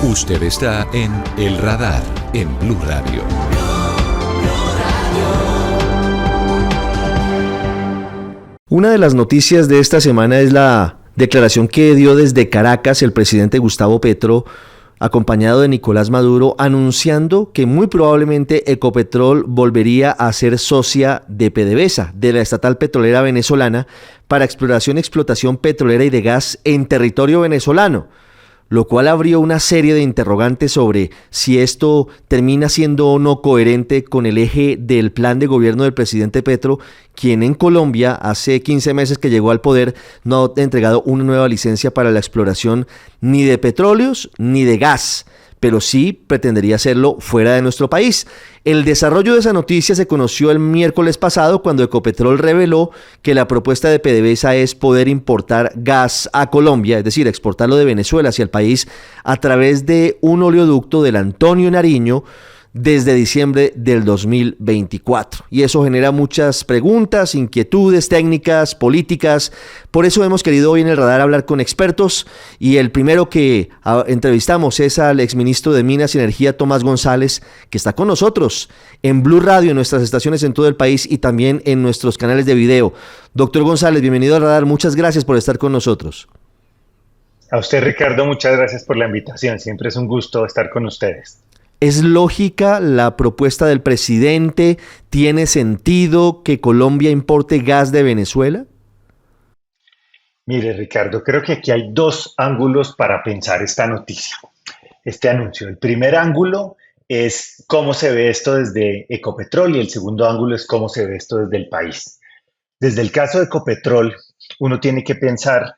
Usted está en El Radar, en Blue Radio. Una de las noticias de esta semana es la declaración que dio desde Caracas el presidente Gustavo Petro, acompañado de Nicolás Maduro, anunciando que muy probablemente Ecopetrol volvería a ser socia de PDVSA, de la estatal petrolera venezolana, para exploración y explotación petrolera y de gas en territorio venezolano, lo cual abrió una serie de interrogantes sobre si esto termina siendo o no coherente con el eje del plan de gobierno del presidente Petro, quien en Colombia, hace 15 meses que llegó al poder, no ha entregado una nueva licencia para la exploración ni de petróleos ni de gas, pero sí pretendería hacerlo fuera de nuestro país. El desarrollo de esa noticia se conoció el miércoles pasado cuando Ecopetrol reveló que la propuesta de PDVSA es poder importar gas a Colombia, es decir, exportarlo de Venezuela hacia el país a través de un oleoducto del Antonio Nariño desde diciembre del 2024. Y eso genera muchas preguntas, inquietudes técnicas, políticas. Por eso hemos querido hoy en El Radar hablar con expertos, y el primero que entrevistamos es al exministro de Minas y Energía, Tomás González, que está con nosotros en Blue Radio, en nuestras estaciones en todo el país y también en nuestros canales de video. Doctor González, bienvenido al Radar. Muchas gracias por estar con nosotros. A usted, Ricardo, muchas gracias por la invitación. Siempre es un gusto estar con ustedes. ¿Es lógica la propuesta del presidente? ¿Tiene sentido que Colombia importe gas de Venezuela? Mire, Ricardo, creo que aquí hay dos ángulos para pensar esta noticia, este anuncio. El primer ángulo es cómo se ve esto desde Ecopetrol y el segundo ángulo es cómo se ve esto desde el país. Desde el caso de Ecopetrol, uno tiene que pensar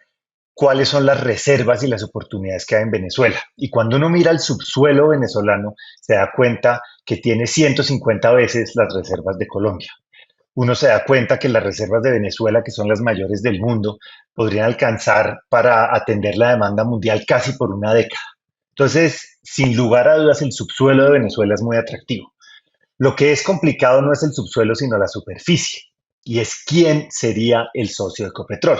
cuáles son las reservas y las oportunidades que hay en Venezuela. Y cuando uno mira el subsuelo venezolano, se da cuenta que tiene 150 veces las reservas de Colombia. Uno se da cuenta que las reservas de Venezuela, que son las mayores del mundo, podrían alcanzar para atender la demanda mundial casi por una década. Entonces, sin lugar a dudas, el subsuelo de Venezuela es muy atractivo. Lo que es complicado no es el subsuelo, sino la superficie. Y es quién sería el socio de Ecopetrol.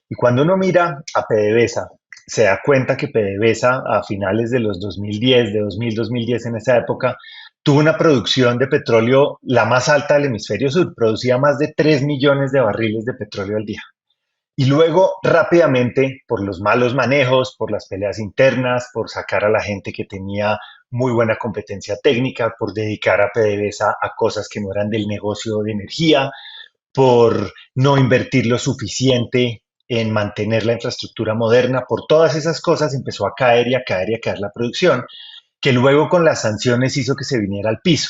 Y cuando uno mira a PDVSA, se da cuenta que PDVSA a finales de los 2010, de 2010 en esa época, tuvo una producción de petróleo la más alta del hemisferio sur, producía más de 3 millones de barriles de petróleo al día. Y luego rápidamente, por los malos manejos, por las peleas internas, por sacar a la gente que tenía muy buena competencia técnica, por dedicar a PDVSA a cosas que no eran del negocio de energía, por no invertir lo suficiente en mantener la infraestructura moderna, por todas esas cosas empezó a caer y a caer y a caer la producción, que luego con las sanciones hizo que se viniera al piso.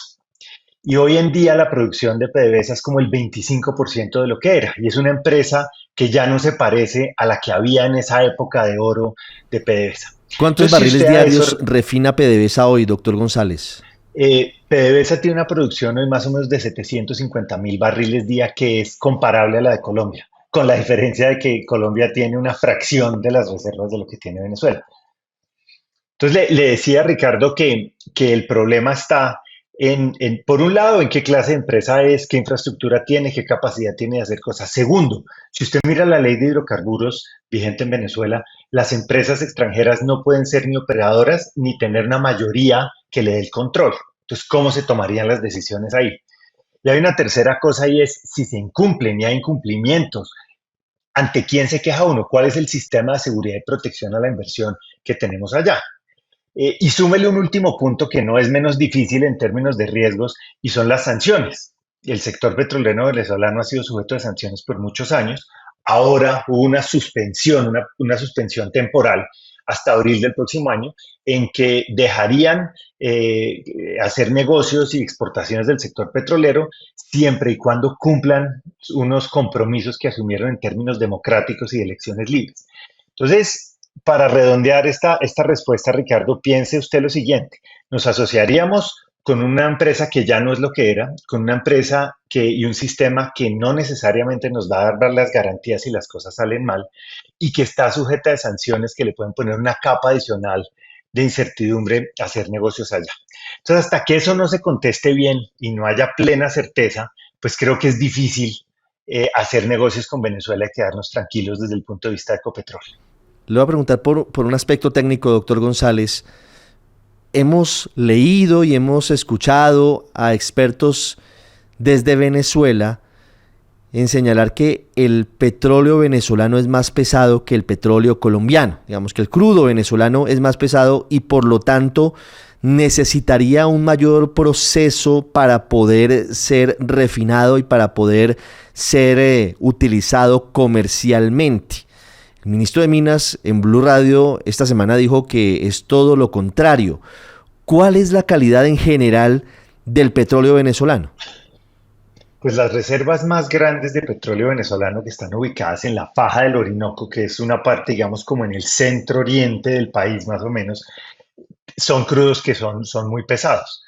Y hoy en día la producción de PDVSA es como el 25% de lo que era, y es una empresa que ya no se parece a la que había en esa época de oro de PDVSA. ¿Cuántos barriles diarios refina PDVSA hoy, doctor González? PDVSA tiene una producción hoy más o menos de 750,000 barriles día, que es comparable a la de Colombia, con la diferencia de que Colombia tiene una fracción de las reservas de lo que tiene Venezuela. Entonces le decía a Ricardo que el problema está por un lado, en qué clase de empresa es, qué infraestructura tiene, qué capacidad tiene de hacer cosas. Segundo, si usted mira la ley de hidrocarburos vigente en Venezuela, las empresas extranjeras no pueden ser ni operadoras ni tener una mayoría que le dé el control. Entonces, ¿cómo se tomarían las decisiones ahí? Y hay una tercera cosa, y es si se incumplen y hay incumplimientos, ¿ante quién se queja uno? ¿Cuál es el sistema de seguridad y protección a la inversión que tenemos allá? Y súmele un último punto que no es menos difícil en términos de riesgos, y son las sanciones. El sector petrolero venezolano ha sido sujeto de sanciones por muchos años. Ahora hubo una suspensión temporal hasta abril del próximo año, en que dejarían hacer negocios y exportaciones del sector petrolero siempre y cuando cumplan unos compromisos que asumieron en términos democráticos y de elecciones libres. Entonces, para redondear esta respuesta, Ricardo, piense usted lo siguiente: nos asociaríamos con una empresa que ya no es lo que era, con una empresa y un sistema que no necesariamente nos va a dar las garantías si las cosas salen mal, y que está sujeta a sanciones que le pueden poner una capa adicional de incertidumbre a hacer negocios allá. Entonces, hasta que eso no se conteste bien y no haya plena certeza, pues creo que es difícil hacer negocios con Venezuela y quedarnos tranquilos desde el punto de vista de Ecopetrol. Le voy a preguntar por un aspecto técnico, doctor González. hemos leído y hemos escuchado a expertos desde Venezuela en señalar que el petróleo venezolano es más pesado que el petróleo colombiano. Digamos que el crudo venezolano es más pesado y por lo tanto necesitaría un mayor proceso para poder ser refinado y para poder ser utilizado comercialmente. El ministro de Minas en Blue Radio esta semana dijo que es todo lo contrario. ¿Cuál es la calidad en general del petróleo venezolano? Pues las reservas más grandes de petróleo venezolano que están ubicadas en la faja del Orinoco, que es una parte, digamos, como en el centro oriente del país, más o menos, son crudos que son muy pesados.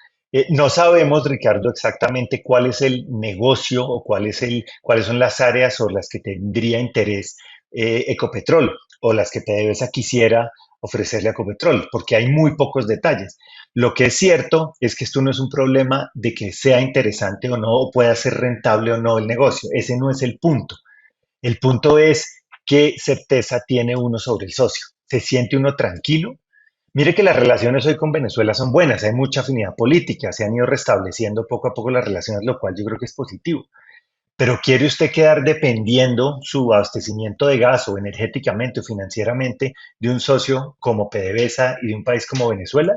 No sabemos, Ricardo, exactamente cuál es el negocio o cuáles son las áreas sobre las que tendría interés Ecopetrol o las que PDVSA quisiera ofrecerle a Ecopetrol, porque hay muy pocos detalles. Lo que es cierto es que esto no es un problema de que sea interesante o no, o pueda ser rentable o no el negocio. Ese no es el punto. El punto es qué certeza tiene uno sobre el socio. ¿Se siente uno tranquilo? Mire que las relaciones hoy con Venezuela son buenas, hay mucha afinidad política, se han ido restableciendo poco a poco las relaciones, lo cual yo creo que es positivo. Pero ¿quiere usted quedar dependiendo su abastecimiento de gas o energéticamente o financieramente de un socio como PDVSA y de un país como Venezuela?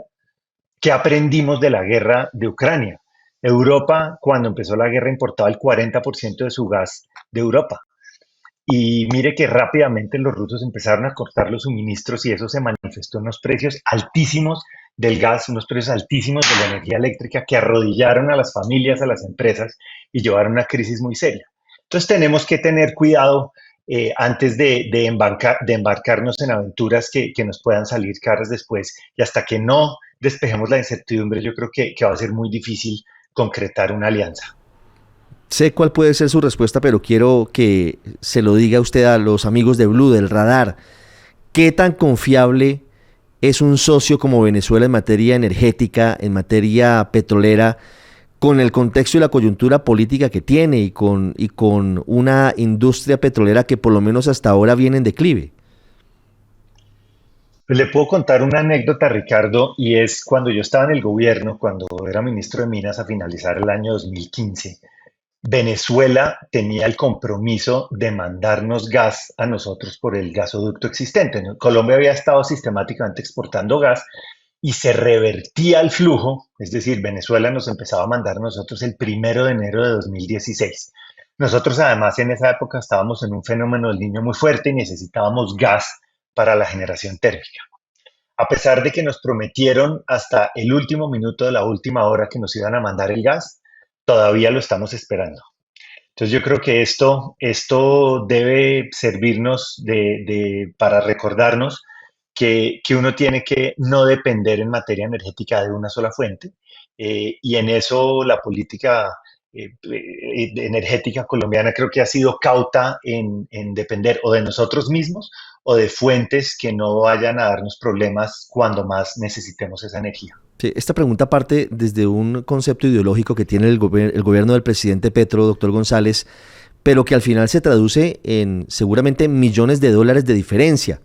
¿Qué aprendimos de la guerra de Ucrania? Europa, cuando empezó la guerra, importaba el 40% de su gas de Europa. Y mire que rápidamente los rusos empezaron a cortar los suministros y eso se manifestó en unos precios altísimos del gas, unos precios altísimos de la energía eléctrica que arrodillaron a las familias, a las empresas y llevaron a una crisis muy seria. Entonces tenemos que tener cuidado antes de embarcarnos en aventuras que nos puedan salir caras después y hasta que no despejemos la incertidumbre, yo creo que va a ser muy difícil concretar una alianza. Sé cuál puede ser su respuesta, pero quiero que se lo diga usted a los amigos de Blue, del Radar. ¿Qué tan confiable es un socio como Venezuela en materia energética, en materia petrolera, con el contexto y la coyuntura política que tiene y con una industria petrolera que por lo menos hasta ahora viene en declive? Pues le puedo contar una anécdota, Ricardo, y es cuando yo estaba en el gobierno, cuando era ministro de Minas a finalizar el año 2015. Venezuela tenía el compromiso de mandarnos gas a nosotros por el gasoducto existente, ¿no? Colombia había estado sistemáticamente exportando gas y se revertía el flujo, es decir, Venezuela nos empezaba a mandar a nosotros el 1 de enero de 2016. Nosotros además en esa época estábamos en un fenómeno del Niño muy fuerte y necesitábamos gas para la generación térmica. A pesar de que nos prometieron hasta el último minuto de la última hora que nos iban a mandar el gas, todavía lo estamos esperando. Entonces yo creo que esto debe servirnos para recordarnos que uno tiene que no depender en materia energética de una sola fuente y en eso la política energética colombiana creo que ha sido cauta en depender o de nosotros mismos o de fuentes que no vayan a darnos problemas cuando más necesitemos esa energía. Sí, esta pregunta parte desde un concepto ideológico que tiene el gobierno del presidente Petro, doctor González, pero que al final se traduce en seguramente millones de dólares de diferencia.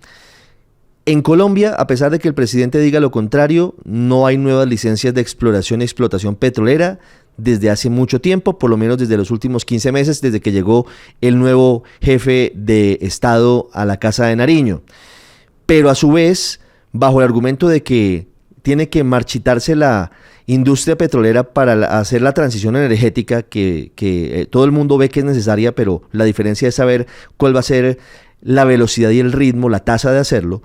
En Colombia, a pesar de que el presidente diga lo contrario, no hay nuevas licencias de exploración y explotación petrolera desde hace mucho tiempo, por lo menos desde los últimos 15 meses, desde que llegó el nuevo jefe de Estado a la Casa de Nariño. Pero a su vez, bajo el argumento de que tiene que marchitarse la industria petrolera para hacer la transición energética que todo el mundo ve que es necesaria, pero la diferencia es saber cuál va a ser la velocidad y el ritmo, la tasa de hacerlo.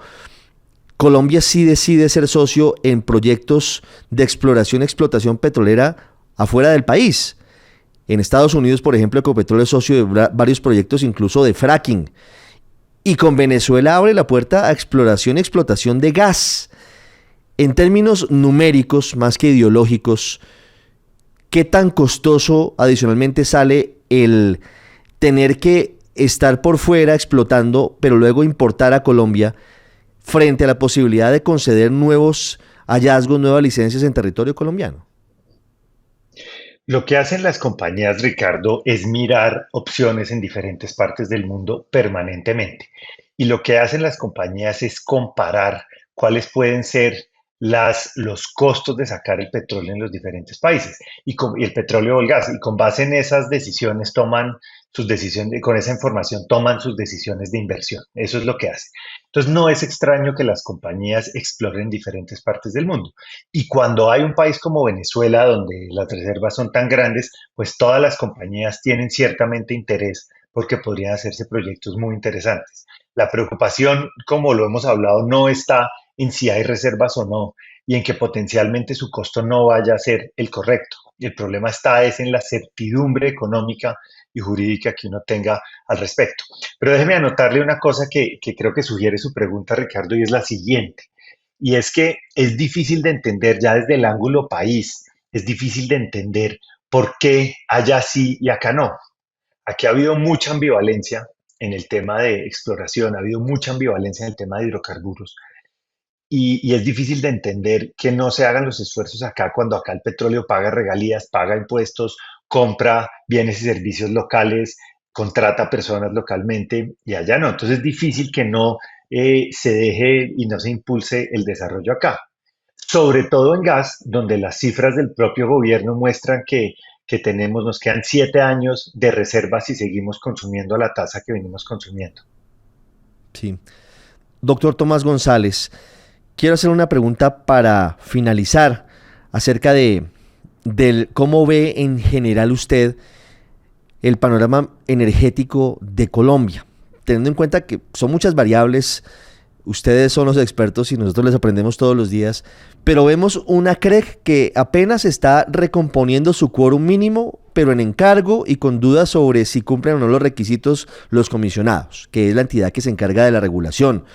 Colombia sí decide ser socio en proyectos de exploración y explotación petrolera afuera del país. En Estados Unidos, por ejemplo, Ecopetrol es socio de varios proyectos, incluso de fracking. Y con Venezuela abre la puerta a exploración y explotación de gas. En términos numéricos, más que ideológicos, ¿qué tan costoso adicionalmente sale el tener que estar por fuera explotando, pero luego importar a Colombia frente a la posibilidad de conceder nuevos hallazgos, nuevas licencias en territorio colombiano? Lo que hacen las compañías, Ricardo, es mirar opciones en diferentes partes del mundo permanentemente. Y lo que hacen las compañías es comparar cuáles pueden ser los costos de sacar el petróleo en los diferentes países y el petróleo o el gas. Y con base en esas decisiones toman sus decisiones, con esa información toman sus decisiones de inversión. Eso es lo que hace. Entonces no es extraño que las compañías exploren diferentes partes del mundo. Y cuando hay un país como Venezuela, donde las reservas son tan grandes, pues todas las compañías tienen ciertamente interés porque podrían hacerse proyectos muy interesantes. La preocupación, como lo hemos hablado, no está en si hay reservas o no y en que potencialmente su costo no vaya a ser el correcto. El problema está es en la certidumbre económica y jurídica que uno tenga al respecto. Pero déjeme anotarle una cosa que creo que sugiere su pregunta, Ricardo, y es la siguiente. Y es que es difícil de entender ya desde el ángulo país, es difícil de entender por qué allá sí y acá no. Aquí ha habido mucha ambivalencia en el tema de exploración, ha habido mucha ambivalencia en el tema de hidrocarburos y es difícil de entender que no se hagan los esfuerzos acá cuando acá el petróleo paga regalías, paga impuestos, compra bienes y servicios locales, contrata personas localmente y allá no. Entonces es difícil que no se deje y no se impulse el desarrollo acá. Sobre todo en gas, donde las cifras del propio gobierno muestran que tenemos, nos quedan 7 años de reservas y seguimos consumiendo a la tasa que venimos consumiendo. Sí. Doctor Tomás González, quiero hacer una pregunta para finalizar acerca del cómo ve en general usted el panorama energético de Colombia, teniendo en cuenta que son muchas variables, ustedes son los expertos y nosotros les aprendemos todos los días, pero vemos una CREG que apenas está recomponiendo su quórum mínimo, pero en encargo y con dudas sobre si cumplen o no los requisitos los comisionados, que es la entidad que se encarga de la regulación,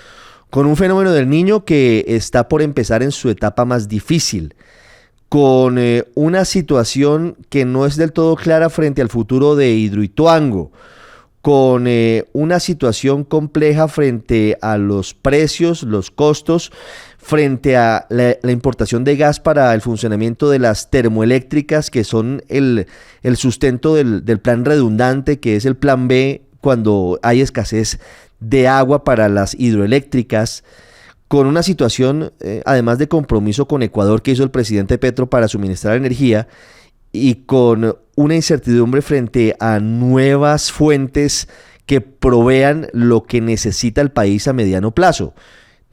con un fenómeno del Niño que está por empezar en su etapa más difícil, con una situación que no es del todo clara frente al futuro de Hidroituango, con una situación compleja frente a los precios, los costos, frente a la importación de gas para el funcionamiento de las termoeléctricas, que son el sustento del plan redundante, que es el plan B cuando hay escasez de agua para las hidroeléctricas, con una situación, además de compromiso con Ecuador que hizo el presidente Petro para suministrar energía, y con una incertidumbre frente a nuevas fuentes que provean lo que necesita el país a mediano plazo.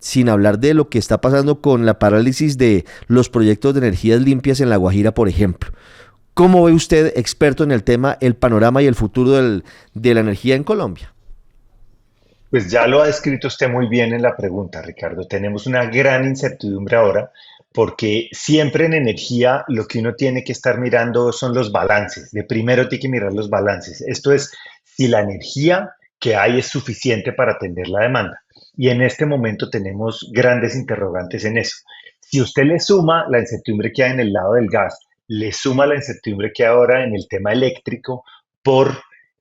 Sin hablar de lo que está pasando con la parálisis de los proyectos de energías limpias en La Guajira, por ejemplo. ¿Cómo ve usted, experto en el tema, el panorama y el futuro de la energía en Colombia? Pues ya lo ha descrito usted muy bien en la pregunta, Ricardo. Tenemos una gran incertidumbre ahora porque siempre en energía lo que uno tiene que estar mirando son los balances. De primero tiene que mirar los balances. Esto es si la energía que hay es suficiente para atender la demanda. Y en este momento tenemos grandes interrogantes en eso. Si usted le suma la incertidumbre que hay en el lado del gas, le suma la incertidumbre que hay ahora en el tema eléctrico por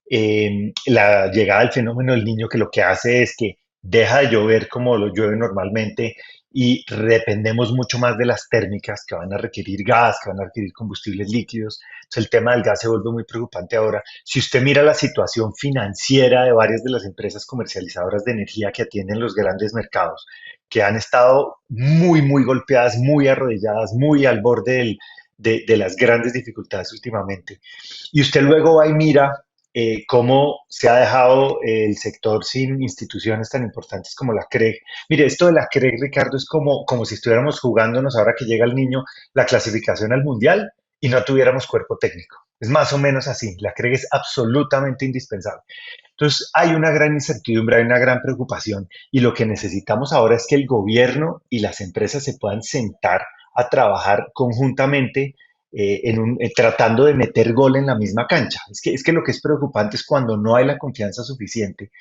la llegada del fenómeno del niño, que lo que hace es que deja de llover como lo llueve normalmente y dependemos mucho más de las térmicas que van a requerir gas, que van a requerir combustibles líquidos. Entonces el tema del gas se vuelve muy preocupante ahora. Si usted mira la situación financiera de varias de las empresas comercializadoras de energía que atienden los grandes mercados, que han estado muy, muy golpeadas, muy arrodilladas, muy al borde de las grandes dificultades últimamente. Y usted luego va y mira cómo se ha dejado el sector sin instituciones tan importantes como la CREG. Mire, esto de la CREG, Ricardo, es como si estuviéramos jugándonos ahora que llega el niño la clasificación al mundial y no tuviéramos cuerpo técnico. Es más o menos así. La CREG es absolutamente indispensable. Entonces, hay una gran incertidumbre, hay una gran preocupación y lo que necesitamos ahora es que el gobierno y las empresas se puedan sentar a trabajar conjuntamente tratando de meter gol en la misma cancha. Es que lo que es preocupante es cuando no hay la confianza suficiente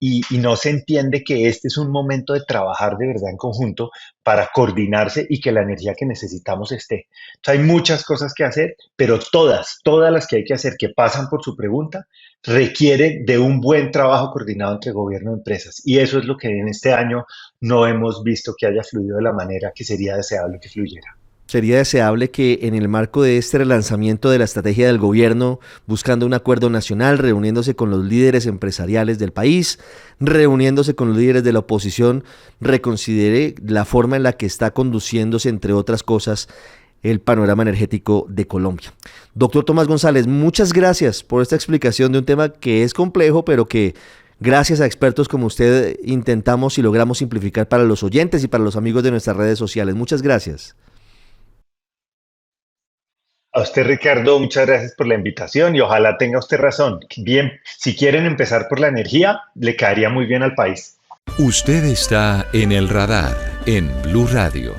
y no se entiende que este es un momento de trabajar de verdad en conjunto para coordinarse y que la energía que necesitamos esté. Entonces, hay muchas cosas que hacer, pero todas las que hay que hacer que pasan por su pregunta, requieren de un buen trabajo coordinado entre gobierno y empresas. Y eso es lo que en este año no hemos visto que haya fluido de la manera que sería deseable que fluyera. sería deseable que en el marco de este relanzamiento de la estrategia del gobierno, buscando un acuerdo nacional, reuniéndose con los líderes empresariales del país, reuniéndose con los líderes de la oposición, reconsidere la forma en la que está conduciéndose, entre otras cosas, el panorama energético de Colombia. Doctor Tomás González, muchas gracias por esta explicación de un tema que es complejo, pero que gracias a expertos como usted intentamos y logramos simplificar para los oyentes y para los amigos de nuestras redes sociales. Muchas gracias. A usted, Ricardo, muchas gracias por la invitación y ojalá tenga usted razón. Bien, si quieren empezar por la energía, le caería muy bien al país. Usted está en el radar en Blue Radio.